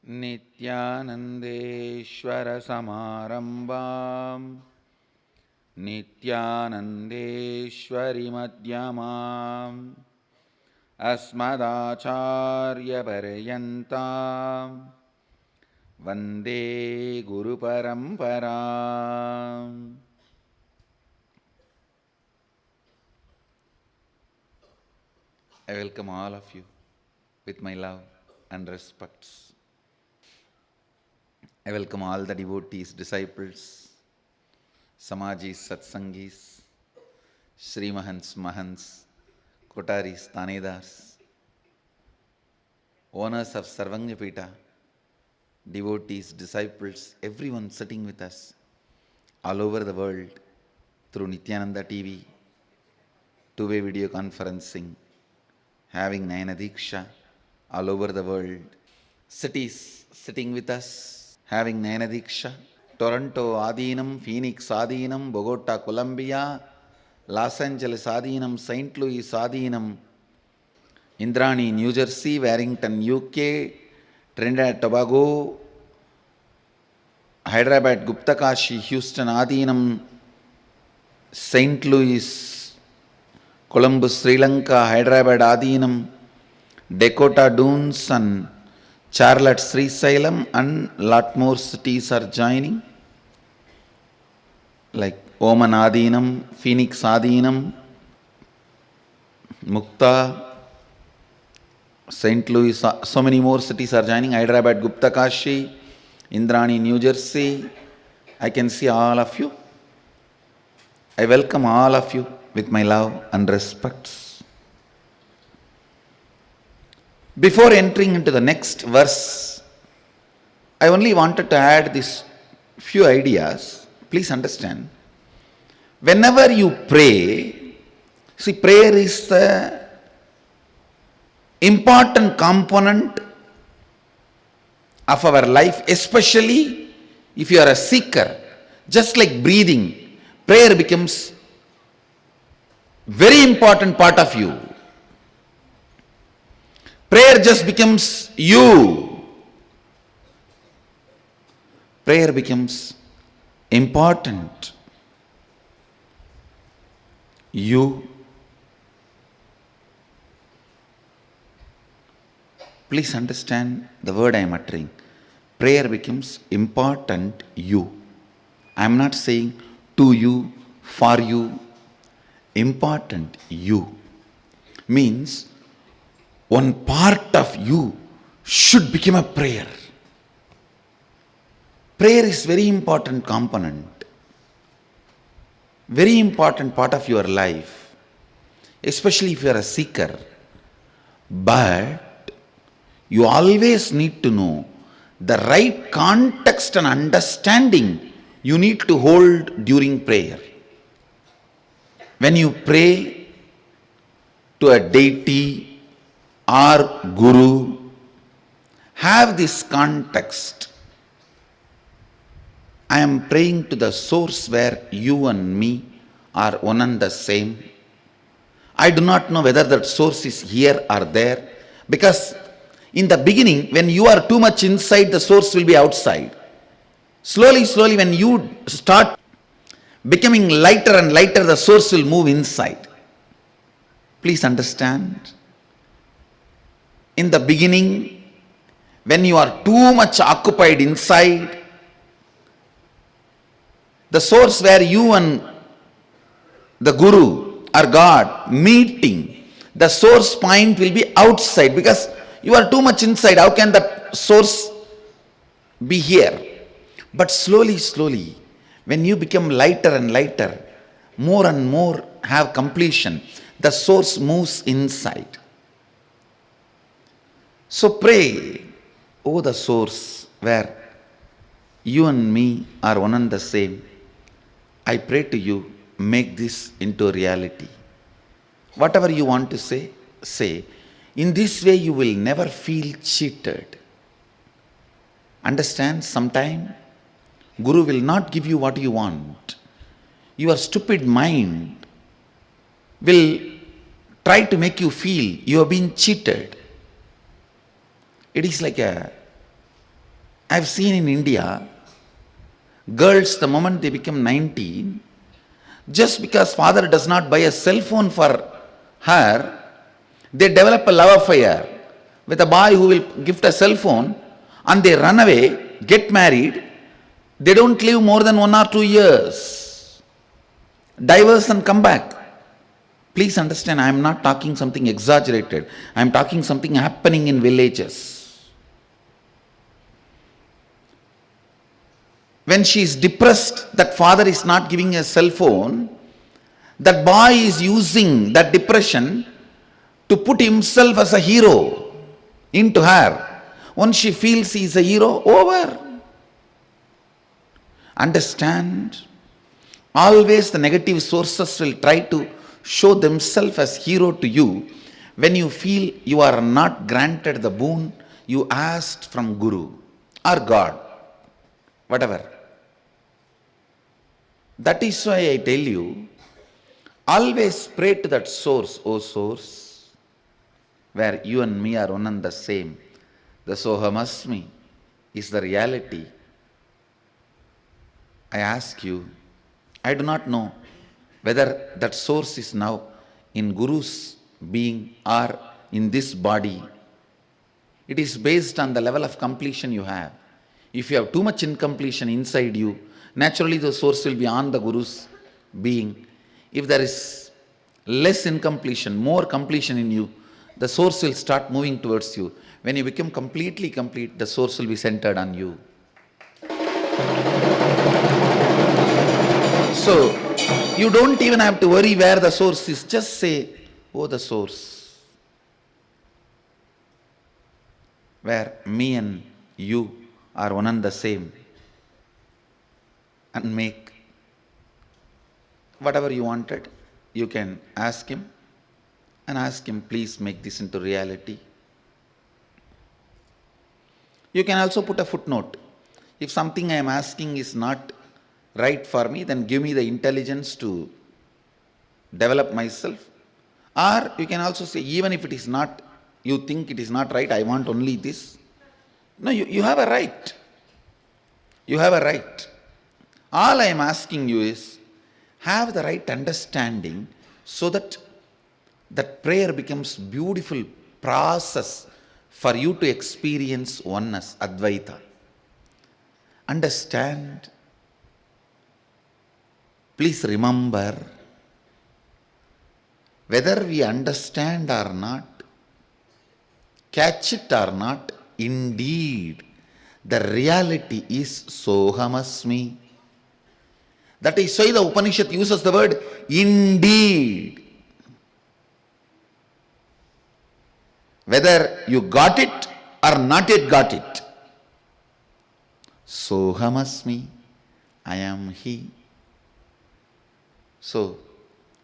नित्यानन्देश्वरसमारम्भां नित्यानन्देश्वरिमध्यमाम् अस्मदाचार्यपर्यन्तां वन्दे गुरुपरम्पराम्. I welcome all of you with my love and respects. I welcome all the devotees, disciples, Samajis, Satsangis, Sri Mahants, Kotaris, Tanedars, owners of Sarvanyapita, devotees, disciples, everyone sitting with us all over the world through Nityananda TV, two-way video conferencing, having Nayana Diksha all over the world. Cities sitting with us, having Nayana Diksha. Toronto Adinam, Phoenix Adinam, Bogota Columbia, Los Angeles Adinam, St. Louis Adinam, Indrani New Jersey, Warrington UK, Trinidad Tobago, Hyderabad Gupta Kashi, Houston Adinam, St. Louis, Columbus, Sri Lanka, Hyderabad Adinam, Dakota Dunes and Charlotte Sri Salem, and lot more cities are joining, like Oman Adinam, Phoenix Adinam, Mukta, St. Louis, so many more cities are joining, Hyderabad Gupta Kashi, Indrani New Jersey. I can see all of you. I welcome all of you with my love and respects. Before entering into the next verse, I only wanted to add these few ideas. Please understand. Whenever you pray, see, prayer is the important component of our life, especially if you are a seeker. Just like breathing, prayer becomes very important part of you. Prayer just becomes you. Prayer becomes important. You. Please understand the word I am uttering. Prayer becomes important you. I am not saying to you, for you. Important you means one part of you should become a prayer. Prayer is very important component, very important part of your life, especially if you are a seeker. But you always need to know the right context and understanding you need to hold during prayer. When you pray to a deity or guru, have this context. I am praying to the source where you and me are one and the same. I do not know whether that source is here or there, because in the beginning, when you are too much inside, the source will be outside. Slowly, when you start becoming lighter and lighter, the source will move inside. Please understand. In the beginning, when you are too much occupied inside, the source where you and the Guru or God meeting, the source point will be outside, because you are too much inside. How can the source be here? But slowly, when you become lighter and lighter, more and more have completion, the source moves inside. So pray, oh the source where you and me are one and the same. I pray to you, make this into reality. Whatever you want to say, say. In this way you will never feel cheated. Understand, sometime Guru will not give you what you want. Your stupid mind will try to make you feel you have been cheated. It is like a I've seen in India, girls, the moment they become 19, just because father does not buy a cell phone for her, they develop a love affair with a boy who will gift a cell phone, and they run away, get married. They don't live more than 1 or 2 years. Divorce and come back. Please understand, I am not talking something exaggerated. I am talking something happening in villages. When she is depressed that father is not giving a cell phone, that boy is using that depression to put himself as a hero into her. Once she feels he is a hero, over. Understand? Always the negative sources will try to show themselves as hero to you when you feel you are not granted the boon you asked from Guru or God, whatever. That is why I tell you, always pray to that source, O source, where you and me are one and the same. The Sohamasmi is the reality. I ask you, I do not know whether that source is now in Guru's being or in this body. It is based on the level of completion you have. If you have too much incompletion inside you, naturally the source will be on the Guru's being. If there is less incompletion, more completion in you, the source will start moving towards you. When you become completely complete, the source will be centered on you. So, you don't even have to worry where the source is. Just say, oh, the source, where me and you are one and the same, and make whatever you wanted. You can ask him and ask him, please make this into reality. You can also put a footnote. If something I am asking is not right for me, then give me the intelligence to develop myself. Or you can also say, even if it is not, you think it is not right, I want only this. No, you have a right. You have a right. All I am asking you is, have the right understanding so that that prayer becomes beautiful process for you to experience oneness, Advaita. Understand? Please remember, whether we understand or not, catch it or not, indeed, the reality is Sohamasmi. That is why the Upanishad uses the word indeed. Whether you got it or not yet got it. Sohamasmi, I am He. So,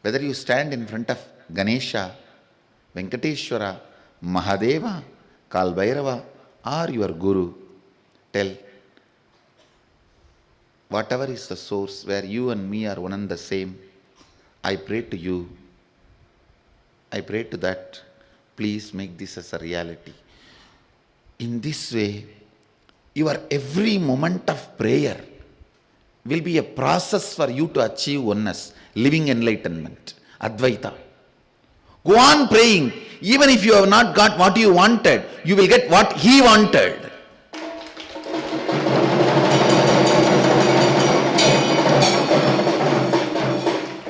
whether you stand in front of Ganesha, Venkateshwara, Mahadeva, Kalbhairava, or your Guru, tell, whatever is the source where you and me are one and the same, I pray to you, I pray to that, please make this as a reality. In this way, your every moment of prayer will be a process for you to achieve oneness, living enlightenment, Advaita. Go on praying. Even if you have not got what you wanted, you will get what He wanted.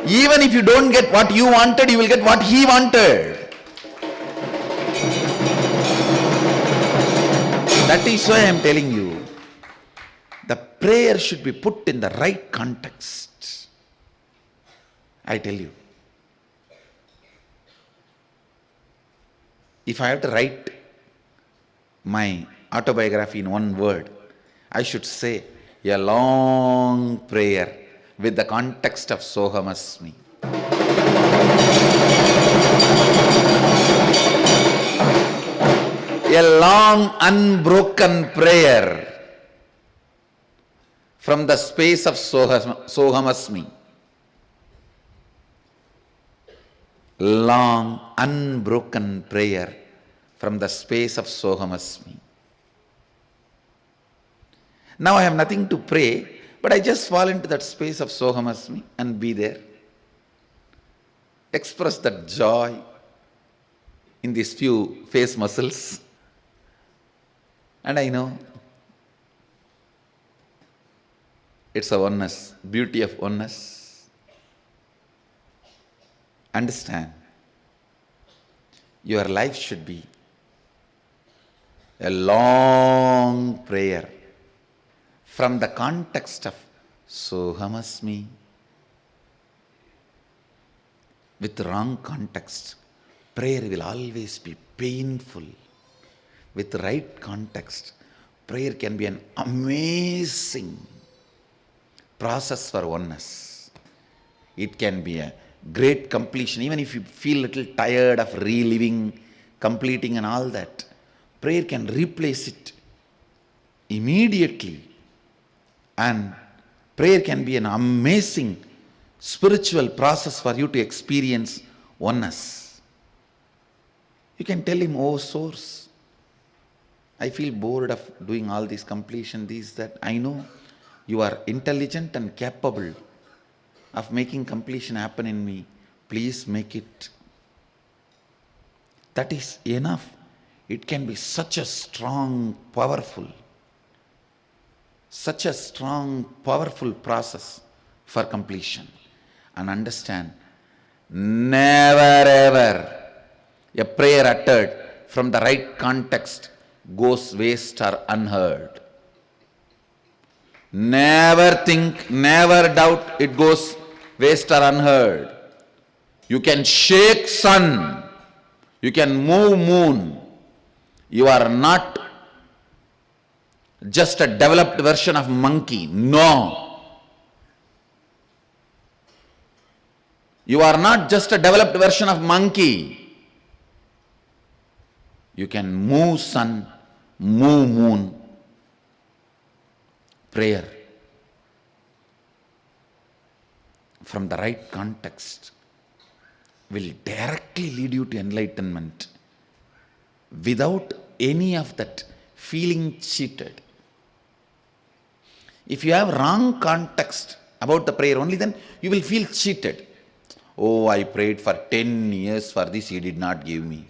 Even if you don't get what you wanted, you will get what He wanted. That is why I am telling you, the prayer should be put in the right context. I tell you. If I have to write my autobiography in one word, I should say a long prayer with the context of Sohamasmi. A long unbroken prayer from the space of Sohamasmi. Long unbroken prayer from the space of Sohamasmi. Now I have nothing to pray, but I just fall into that space of Sohamasmi and be there. Express that joy in these few face muscles. And I know it's a oneness, beauty of oneness. Understand, your life should be a long prayer from the context of Sohamasmi. With wrong context, prayer will always be painful. With right context, prayer can be an amazing process for oneness. It can be a great completion. Even if you feel a little tired of reliving, completing and all that, prayer can replace it immediately. And prayer can be an amazing spiritual process for you to experience oneness. You can tell him, oh source, I feel bored of doing all this completion, this, that. I know you are intelligent and capable of making completion happen in me. Please make it. That is enough. It can be such a strong, powerful process for completion. And understand, never ever a prayer uttered from the right context goes waste or unheard. Never think, never doubt it goes waste or unheard. You can shake sun, you can move moon. You are not just a developed version of monkey. No. You are not just a developed version of monkey. You can move sun, move moon. Prayer from the right context will directly lead you to enlightenment without any of that feeling cheated. If you have wrong context about the prayer only, then you will feel cheated. Oh, I prayed for 10 years for this, he did not give me.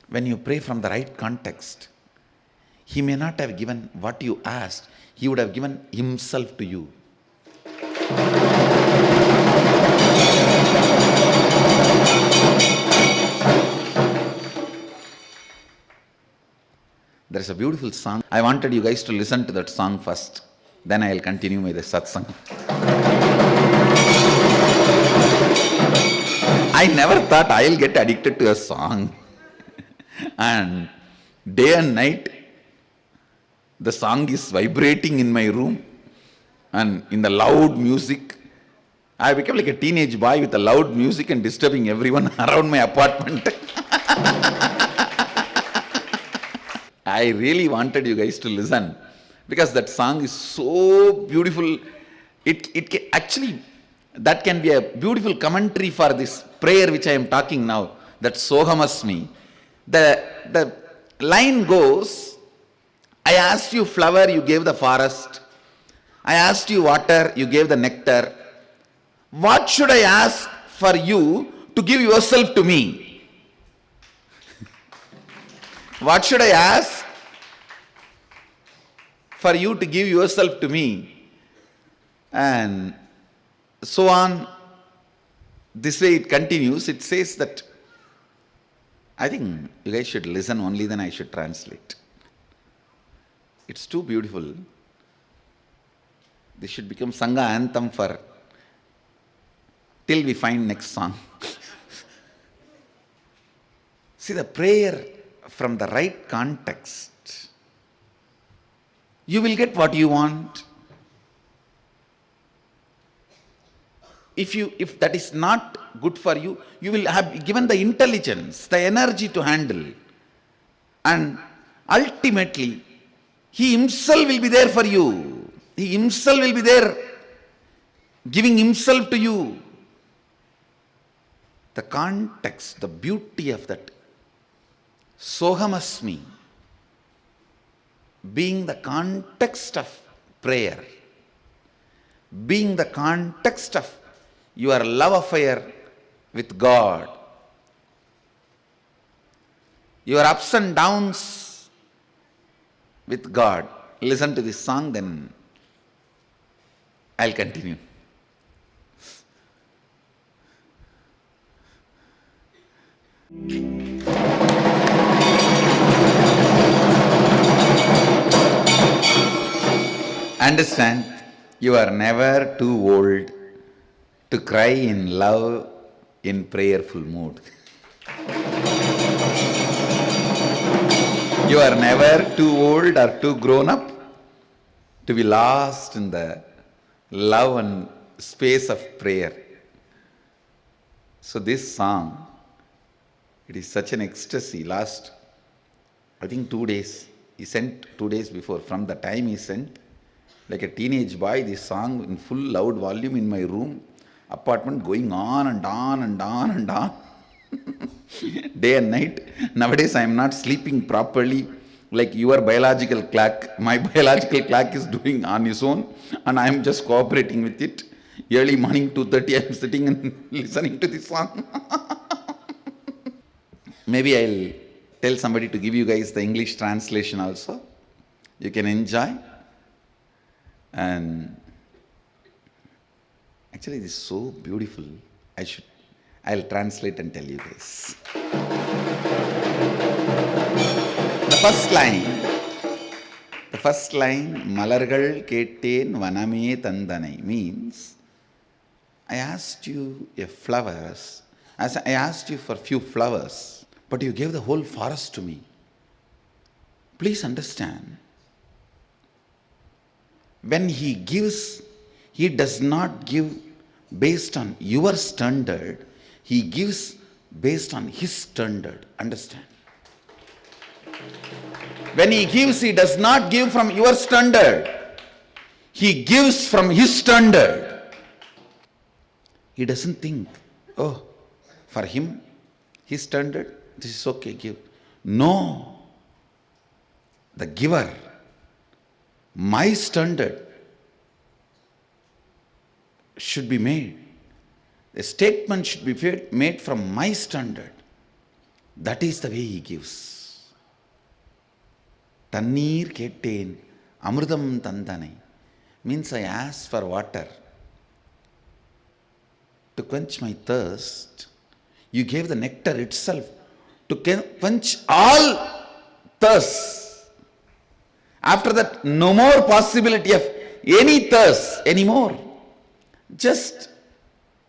When you pray from the right context, he may not have given what you asked, he would have given himself to you. There is a beautiful song. I wanted you guys to listen to that song first. Then I will continue with the satsang. I never thought I will get addicted to a song. And day and night, the song is vibrating in my room. And in the loud music, I became like a teenage boy with the loud music and disturbing everyone around my apartment. I really wanted you guys to listen, because that song is so beautiful. Actually, that can be a beautiful commentary for this prayer which I am talking now, that Sohamasmi. The line goes, I asked you flower, you gave the forest. I asked you water, you gave the nectar. What should I ask for you to give yourself to me? What should I ask for you to give yourself to me? And so on. This way it continues. It says that, I think you guys should listen only, then I should translate. It's too beautiful. This should become Sangha anthem for till we find next song. See, the prayer from the right context, you will get what you want. If that is not good for you, you will have given the intelligence, the energy to handle. And ultimately, he himself will be there for you. He himself will be there, giving himself to you. The context, the beauty of that Sohamasmi being the context of prayer, being the context of your love affair with God, your ups and downs with God. Listen to this song, then I'll continue. Understand, you are never too old to cry in love in prayerful mood. You are never too old or too grown up to be lost in the love and space of prayer. So this song, it is such an ecstasy. Last, I think 2 days, he sent 2 days before. From the time he sent, like a teenage boy, this song in full loud volume in my room, apartment, going on and on and on and on. Day and night. Nowadays I am not sleeping properly like your biological clock. My biological clock is doing on its own and I am just cooperating with it. Early morning 2:30 I am sitting and listening to this song. Maybe I'll tell somebody to give you guys the English translation also. You can enjoy. And actually, this is so beautiful. I'll translate and tell you guys. The first line, Malargal Ketten Vaname Tandanai, means I asked you I asked you for few flowers, but you gave the whole forest to me. Please understand. When he gives, he does not give based on your standard, he gives based on his standard. Understand? When he gives, he does not give from your standard, he gives from his standard. He doesn't think, oh, for him, his standard, this is okay, give. No, the giver, my standard should be made. A statement should be made from my standard. That is the way he gives. Tannir Ketten Amrudam Tandanai means I ask for water to quench my thirst. You gave the nectar itself to quench all thirst. After that, no more possibility of any thirst anymore. Just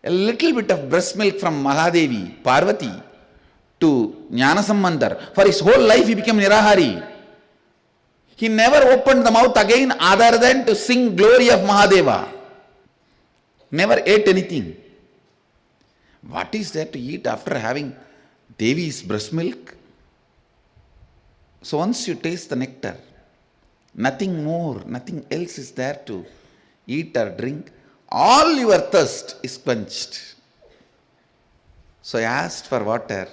a little bit of breast milk from Mahadevi, Parvati, to Jnanasambandar. For his whole life he became Nirahari. He never opened the mouth again other than to sing glory of Mahadeva. Never ate anything. What is there to eat after having Devi's breast milk? So once you taste the nectar, nothing more, nothing else is there to eat or drink. All your thirst is quenched. So I asked for water.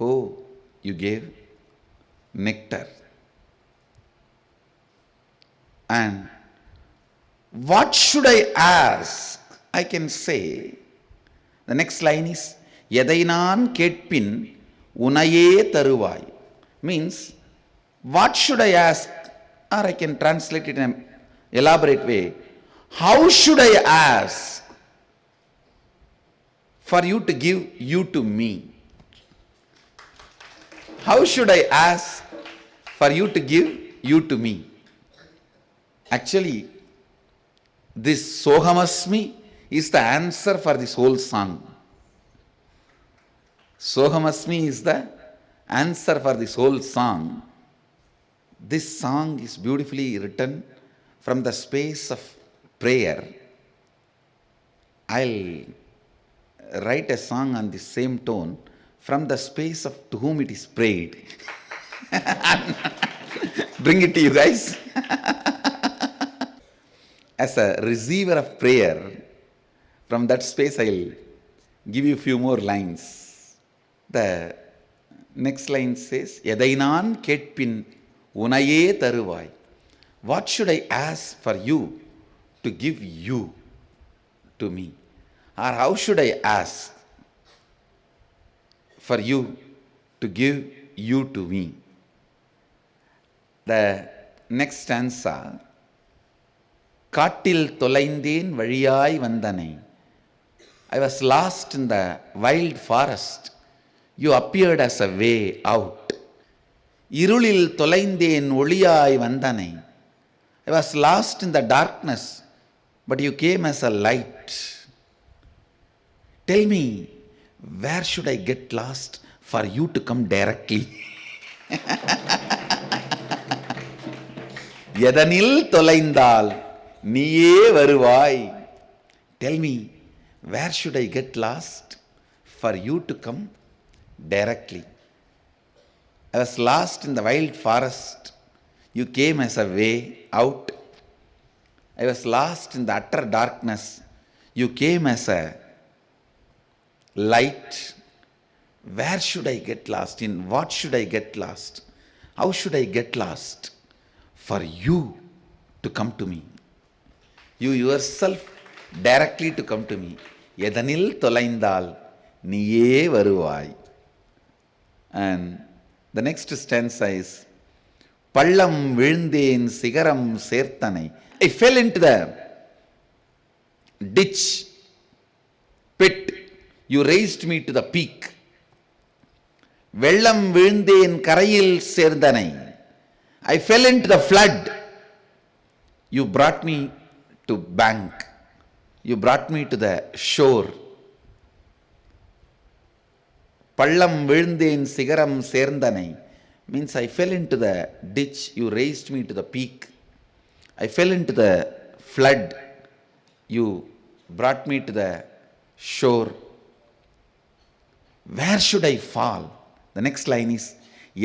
Oh, you gave nectar. And what should I ask? I can say, the next line is, Yadainan Ketpin Unaye Taruvai. Means, what should I ask? Or I can translate it in an elaborate way. How should I ask for you to give you to me? How should I ask for you to give you to me? Actually, this Sohamasmi is the answer for this whole song. Sohamasmi is the answer for this whole song. This song is beautifully written from the space of prayer. I'll write a song on the same tone from the space of to whom it is prayed. Bring it to you guys. As a receiver of prayer, from that space I'll give you a few more lines. The next line says, Yadainan Ketpin உனையே தருவாய். What should I ask for you to give you to me? Or how should I ask for you to give you to me? The next stanza, காட்டில் தொலைந்தேன் வழியாய் வந்தனை. I was lost in the wild forest. You appeared as a way out. இருளில் தொலைந்தேன் ஒளியாய் வந்தனை. I was lost in the darkness, but you came as a light. Tell me, where should I get lost for you to come directly? எதனில் தொலைந்தால் நீயே வருவாய். Tell me, where should I get lost for you to come directly? I was lost in the wild forest. You came as a way out. I was lost in the utter darkness. You came as a light. Where should I get lost? In what should I get lost? How should I get lost for you to come to me? You yourself directly to come to me. எதனில் தொலைந்தால் நீயே வருவாய். And the next stanza is, பள்ளம் விழுந்தேன் சிகரம் சேர்த்தனை. I fell into the ditch, pit. You raised me to the peak. வெள்ளம் விழுந்தேன் கரையில் சேர்ந்தனை. I fell into the flood. You brought me to bank. You brought me to the shore. பள்ளம் விழுந்தேன் சிகரம் சேர்ந்தனை means I fell into the ditch, you raised me to the peak. I fell into the flood, you brought me to the shore. Where should I fall? The next line is,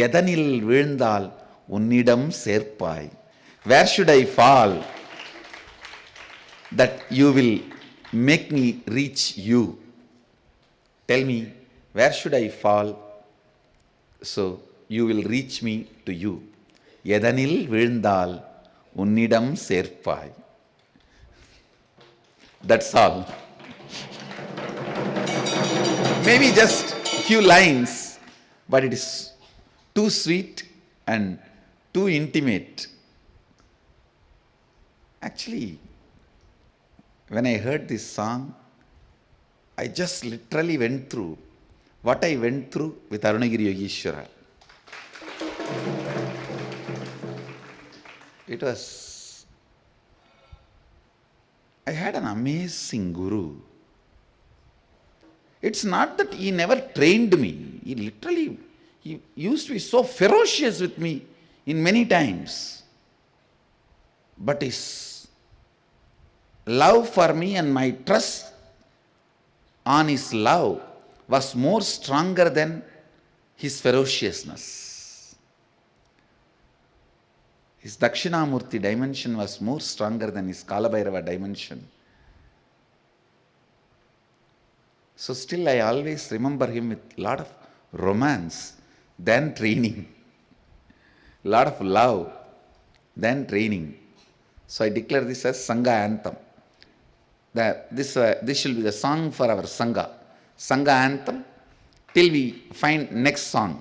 எதனில் விழுந்தால் உன்னிடம் சேர்ப்பாய். Where should I fall that you will make me reach you? Tell me, where should I fall so you will reach me to you? எதனில் விழுந்தால் உன்னிடம் சேர்ப்பாய். That's all. Maybe just few lines, but it is too sweet and too intimate. Actually, when I heard this song, I just literally went through what I went through with Arunagiri Yogeshwara. It was, I had an amazing guru. It's not that he never trained me. He literally, he used to be so ferocious with me in many times. But his love for me and my trust on his love was more stronger than his ferociousness. His Dakshinamurti dimension was more stronger than his Kalabhairava dimension. So still I always remember him with a lot of romance than training, a lot of love than training. So I declare this as Sangha anthem. This shall be the song for our Sangha. Sangha anthem till we find next song.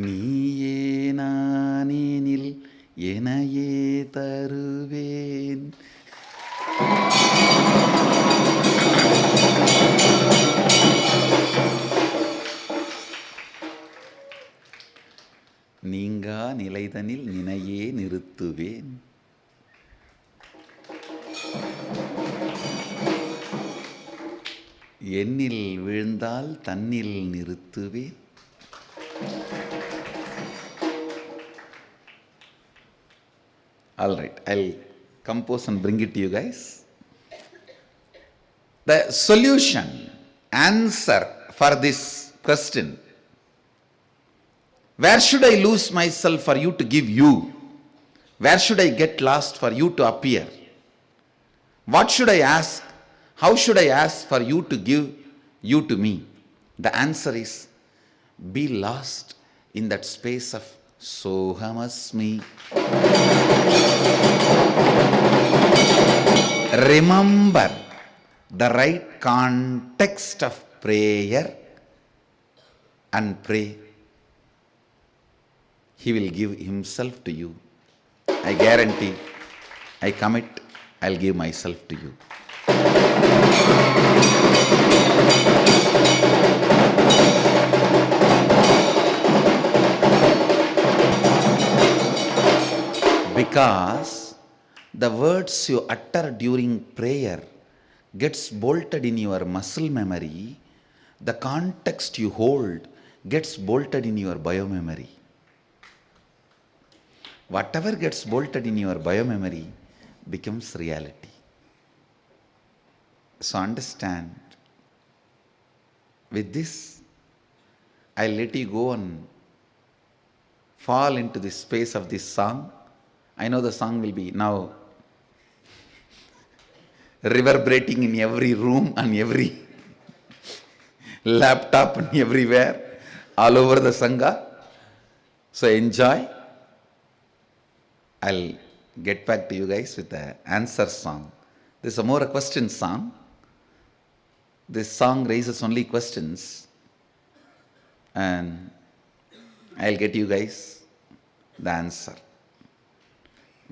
நீயே நானேனில் எனையே தருவேன். நீங்கா நிலைதனில் நினையே நிறுத்துவேன். எண்ணில் விழுந்தால் தன்னில் நிறுத்துவேன். All right, I'll compose and bring it to you guys. The solution, answer for this question, where should I lose myself for you to give you? Where should I get lost for you to appear? What should I ask? How should I ask for you to give you to me? The answer is Be lost in that space of Sohamasmi. Remember the right context of prayer and pray. He will give himself to you. I guarantee, I commit, I'll give myself to you. Because the words you utter during prayer gets bolted in your muscle memory, the context you hold gets bolted in your biomemory. Whatever gets bolted in your biomemory becomes reality. So understand. With this, I'll let you go and fall into the space of this song. I know the song will be now reverberating in every room and every laptop and everywhere, all over the Sangha. So enjoy. I'll get back to you guys with the answer song. This is more a question song. This song raises only questions, and I'll get you guys the answer.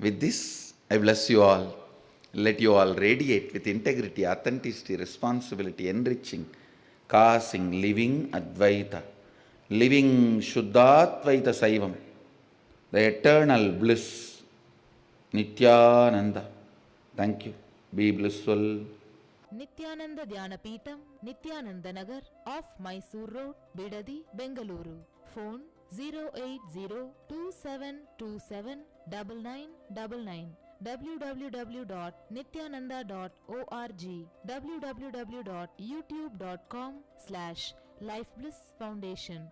With this, I bless you all. Let you all radiate with integrity, authenticity, responsibility, enriching, causing, living Advaita, living Shuddhadvaita Saivam, the eternal bliss, Nityananda. Thank you. Be blissful. Nityananda Dhyanapitham, Nityananda Nagar, off Mysore Road, Bidadi, Bengaluru. Phone 08027279999. www.nityananda.org. www.youtube.com/Life Bliss Foundation.